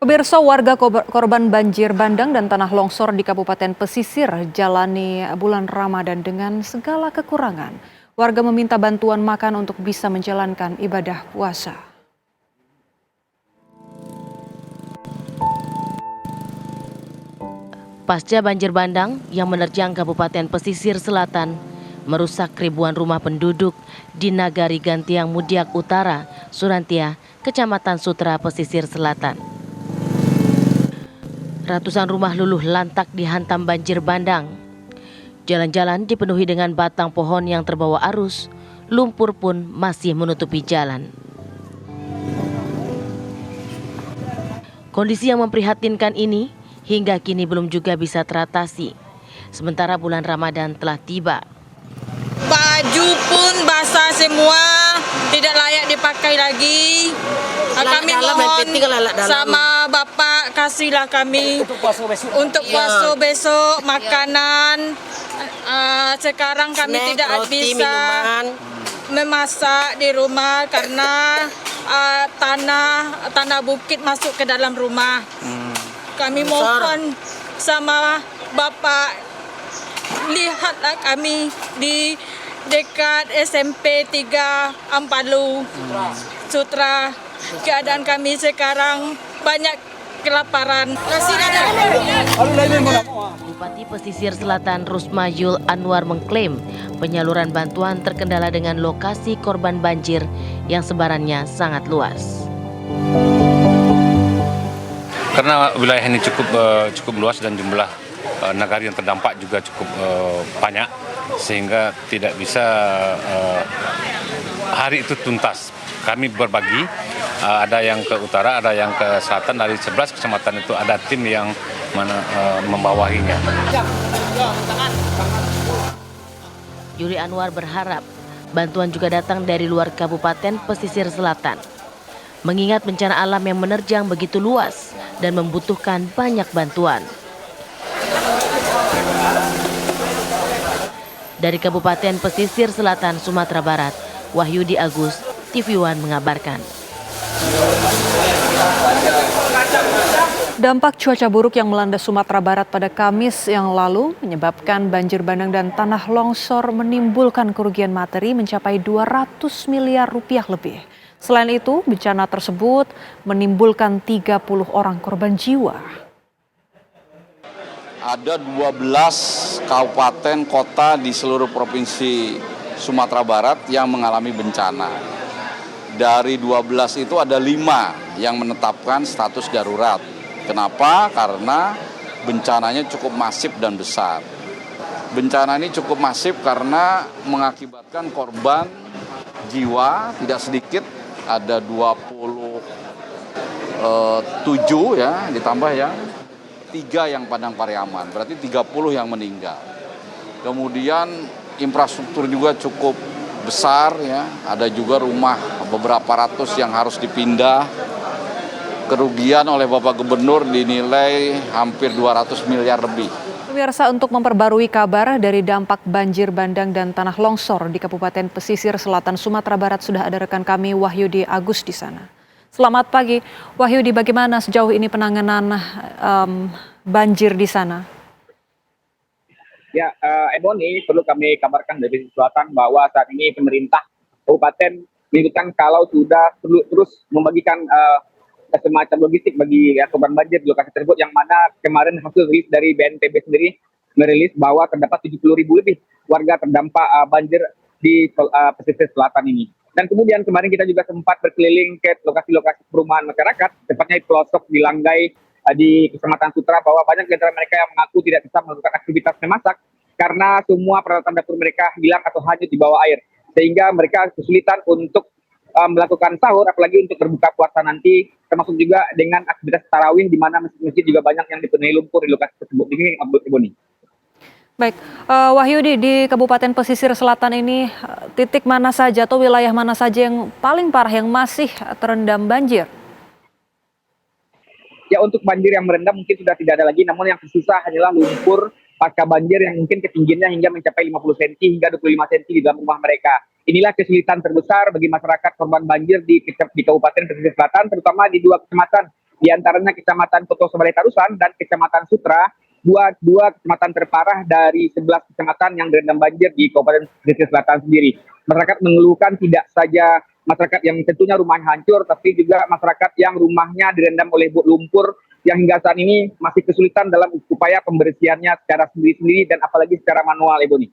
Pemirsa, warga korban banjir bandang dan tanah longsor di Kabupaten Pesisir jalani bulan Ramadan dengan segala kekurangan. Warga meminta bantuan makan untuk bisa menjalankan ibadah puasa. Pasca banjir bandang yang menerjang Kabupaten Pesisir Selatan, merusak ribuan rumah penduduk di Nagari Gantiang Mudiak Utara, Surantia, Kecamatan Sutra, Pesisir Selatan. Ratusan rumah luluh lantak dihantam banjir bandang. Jalan-jalan dipenuhi dengan batang pohon yang terbawa arus, lumpur pun masih menutupi jalan. Kondisi yang memprihatinkan ini hingga kini belum juga bisa teratasi. Sementara bulan Ramadan telah tiba. Baju pun basah semua, tidak layak dipakai lagi. Kami mohon sama Bapak kasihlah kami untuk puasa besok makanan. Sekarang kami tidak bisa memasak di rumah karena tanah bukit masuk ke dalam rumah. Kami mohon sama Bapak, lihatlah kami di dekat SMP 3 Ampalu, Sutra. Keadaan kami sekarang banyak kelaparan. Bupati Pesisir Selatan Rusmayul Anwar mengklaim penyaluran bantuan terkendala dengan lokasi korban banjir yang sebarannya sangat luas. Karena wilayah ini cukup luas dan jumlah nagari yang terdampak juga cukup banyak, sehingga tidak bisa hari itu tuntas. Kami berbagi, ada yang ke utara, ada yang ke selatan, dari 11 kecamatan itu ada tim yang membawahinya. Yuri Anwar berharap bantuan juga datang dari luar Kabupaten Pesisir Selatan. Mengingat bencana alam yang menerjang begitu luas dan membutuhkan banyak bantuan. Dari Kabupaten Pesisir Selatan, Sumatera Barat, Wahyudi Agus, TV One mengabarkan. Dampak cuaca buruk yang melanda Sumatera Barat pada Kamis yang lalu menyebabkan banjir bandang dan tanah longsor menimbulkan kerugian materi mencapai 200 miliar rupiah lebih. Selain itu, bencana tersebut menimbulkan 30 orang korban jiwa. Ada 12 kabupaten kota di seluruh provinsi Sumatera Barat yang mengalami bencana. Dari 12 itu ada 5 yang menetapkan status darurat. Kenapa? Karena bencananya cukup masif dan besar. Bencana ini cukup masif karena mengakibatkan korban jiwa tidak sedikit, ada 27 ya, ditambah yang 3 yang Padang Pariaman, berarti 30 yang meninggal. Kemudian infrastruktur juga cukup besar ya, ada juga rumah beberapa ratus yang harus dipindah. Kerugian oleh Bapak Gubernur dinilai hampir 200 miliar lebih. Pemirsa, untuk memperbarui kabar dari dampak banjir bandang dan tanah longsor di Kabupaten Pesisir Selatan Sumatera Barat, sudah ada rekan kami Wahyudi Agus di sana. Selamat pagi, Wahyudi, bagaimana sejauh ini penanganan banjir di sana? Ya, Ebony, perlu kami kabarkan dari selatan bahwa saat ini pemerintah kabupaten menyebutkan kalau sudah perlu terus membagikan semacam logistik bagi korban banjir di lokasi tersebut, yang mana kemarin hasil rilis dari BNPB sendiri merilis bahwa terdapat 70.000 lebih warga terdampak banjir di pesisir selatan ini. Dan kemudian kemarin kita juga sempat berkeliling ke lokasi-lokasi perumahan masyarakat, tepatnya di pelosok di Langgai di Kecamatan Sutra, bahwa banyak di antara mereka yang mengaku tidak bisa melakukan aktivitas memasak karena semua peralatan dapur mereka hilang atau hanyut di bawah air, sehingga mereka kesulitan untuk melakukan sahur, apalagi untuk berbuka puasa nanti, termasuk juga dengan aktivitas tarawih di mana masjid juga banyak yang dipenuhi lumpur di lokasi tersebut. Ini Abdul Iboni. Baik, Wahyudi, di Kabupaten Pesisir Selatan ini titik mana saja atau wilayah mana saja yang paling parah yang masih terendam banjir? Ya, untuk banjir yang merendam mungkin sudah tidak ada lagi, namun yang tersisa hanyalah lumpur pasca banjir yang mungkin ketinggiannya hingga mencapai 50 cm hingga 25 cm di dalam rumah mereka. Inilah kesulitan terbesar bagi masyarakat korban banjir di Kabupaten Pesisir Selatan, terutama di 2 kecamatan, di antaranya Kecamatan Koto Sebalai Tarusan dan Kecamatan Sutra, dua kecamatan terparah dari 11 kecamatan yang direndam banjir di Kabupaten Pesisir Selatan sendiri. Masyarakat mengeluhkan tidak saja masyarakat yang tentunya rumahnya hancur, tapi juga masyarakat yang rumahnya direndam oleh lumpur yang hingga saat ini masih kesulitan dalam upaya pembersihannya secara sendiri-sendiri dan apalagi secara manual, Ibu nih.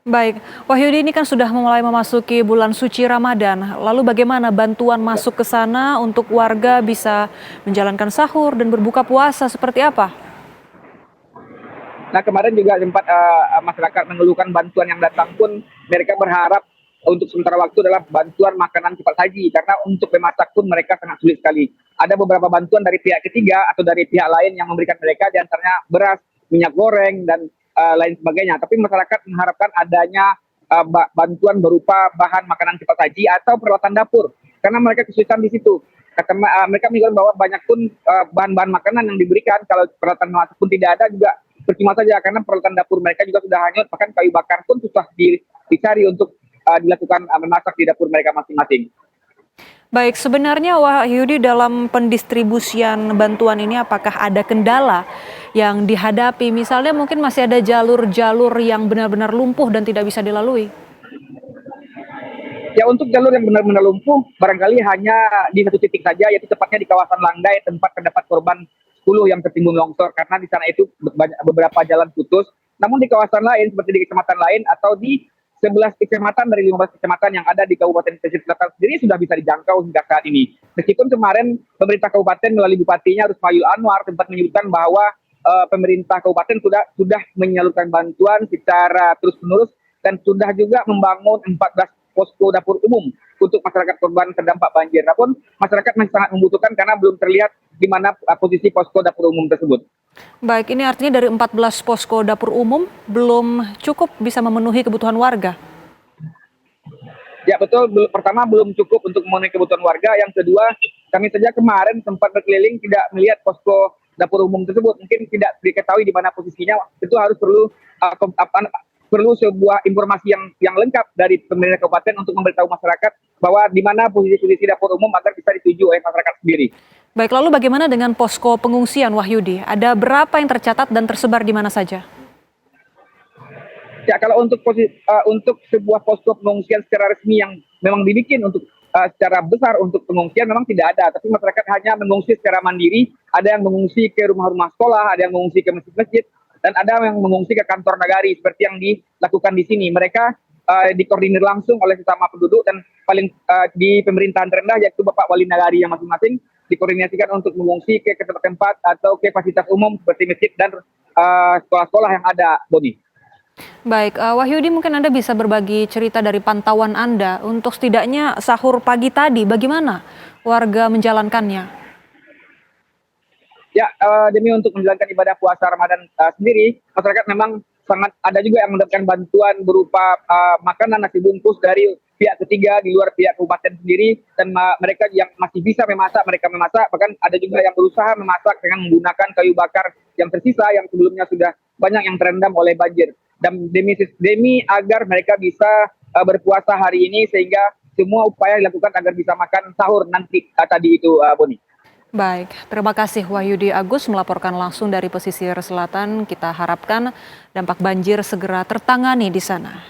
Baik, Wahyudi, ini kan sudah mulai memasuki bulan suci Ramadan. Lalu bagaimana bantuan masuk ke sana untuk warga bisa menjalankan sahur dan berbuka puasa seperti apa? Nah, kemarin juga sempat masyarakat mengeluhkan bantuan yang datang pun mereka berharap untuk sementara waktu adalah bantuan makanan cepat saji, karena untuk memasak pun mereka sangat sulit sekali. Ada beberapa bantuan dari pihak ketiga atau dari pihak lain yang memberikan mereka, diantaranya beras, minyak goreng, dan lain sebagainya. Tapi masyarakat mengharapkan adanya bantuan berupa bahan makanan cepat saji atau peralatan dapur, karena mereka kesulitan di situ. Mereka mengingatkan bahwa banyak pun bahan-bahan makanan yang diberikan, kalau peralatan memasak pun tidak ada juga percuma saja, karena peralatan dapur mereka juga sudah hanyut, bahkan kayu bakar pun susah dicari untuk dilakukan memasak di dapur mereka masing-masing. Baik, sebenarnya Wahyudi, dalam pendistribusian bantuan ini apakah ada kendala yang dihadapi? Misalnya mungkin masih ada jalur-jalur yang benar-benar lumpuh dan tidak bisa dilalui? Ya, untuk jalur yang benar-benar lumpuh barangkali hanya di satu titik saja, yaitu tepatnya di kawasan Langgai, tempat terdapat korban 10 yang tertimbun longsor, karena di sana itu beberapa jalan putus. Namun di kawasan lain seperti di kecamatan lain atau di 11 kecamatan dari 15 kecamatan yang ada di Kabupaten Pesisir Selatan sendiri sudah bisa dijangkau hingga saat ini. Meskipun kemarin pemerintah kabupaten melalui bupatinya Rusmayul Anwar sempat menyebutkan bahwa pemerintah kabupaten sudah menyalurkan bantuan secara terus-menerus dan sudah juga membangun 14 posko dapur umum untuk masyarakat korban terdampak banjir. Namun masyarakat masih sangat membutuhkan karena belum terlihat di mana posisi posko dapur umum tersebut. Baik, ini artinya dari 14 posko dapur umum belum cukup bisa memenuhi kebutuhan warga? Ya betul, pertama belum cukup untuk memenuhi kebutuhan warga. Yang kedua, kami saja kemarin sempat berkeliling tidak melihat posko dapur umum tersebut. Mungkin tidak diketahui di mana posisinya, itu harus perlu sebuah informasi yang lengkap dari pemerintah kabupaten untuk memberitahu masyarakat bahwa di mana posisi dapur umum agar bisa dituju oleh masyarakat sendiri. Baik, lalu bagaimana dengan posko pengungsian, Wahyudi? Ada berapa yang tercatat dan tersebar di mana saja? Ya, kalau untuk sebuah posko pengungsian secara resmi yang memang dibikin untuk secara besar untuk pengungsian memang tidak ada, tapi masyarakat hanya mengungsi secara mandiri. Ada yang mengungsi ke rumah-rumah sekolah, ada yang mengungsi ke masjid-masjid, dan ada yang mengungsi ke kantor nagari seperti yang dilakukan di sini. Mereka dikoordinir langsung oleh sesama penduduk dan paling di pemerintahan terendah yaitu Bapak Wali Nagari yang masing-masing dikoordinasikan untuk mengungsi ke tempat-tempat atau ke fasilitas umum seperti masjid dan sekolah-sekolah yang ada, Boni. Baik, Wahyudi, mungkin Anda bisa berbagi cerita dari pantauan Anda untuk setidaknya sahur pagi tadi, bagaimana warga menjalankannya? Ya, demi untuk menjalankan ibadah puasa Ramadan sendiri, masyarakat memang sangat ada juga yang mendapatkan bantuan berupa makanan nasi bungkus dari pihak ketiga di luar pihak kabupaten sendiri, dan mereka yang masih bisa memasak mereka memasak, bahkan ada juga yang berusaha memasak dengan menggunakan kayu bakar yang tersisa yang sebelumnya sudah banyak yang terendam oleh banjir, dan demi agar mereka bisa berpuasa hari ini sehingga semua upaya dilakukan agar bisa makan sahur nanti tadi itu, Boni. Baik, terima kasih Wahyudi Agus melaporkan langsung dari pesisir selatan. Kita harapkan dampak banjir segera tertangani di sana.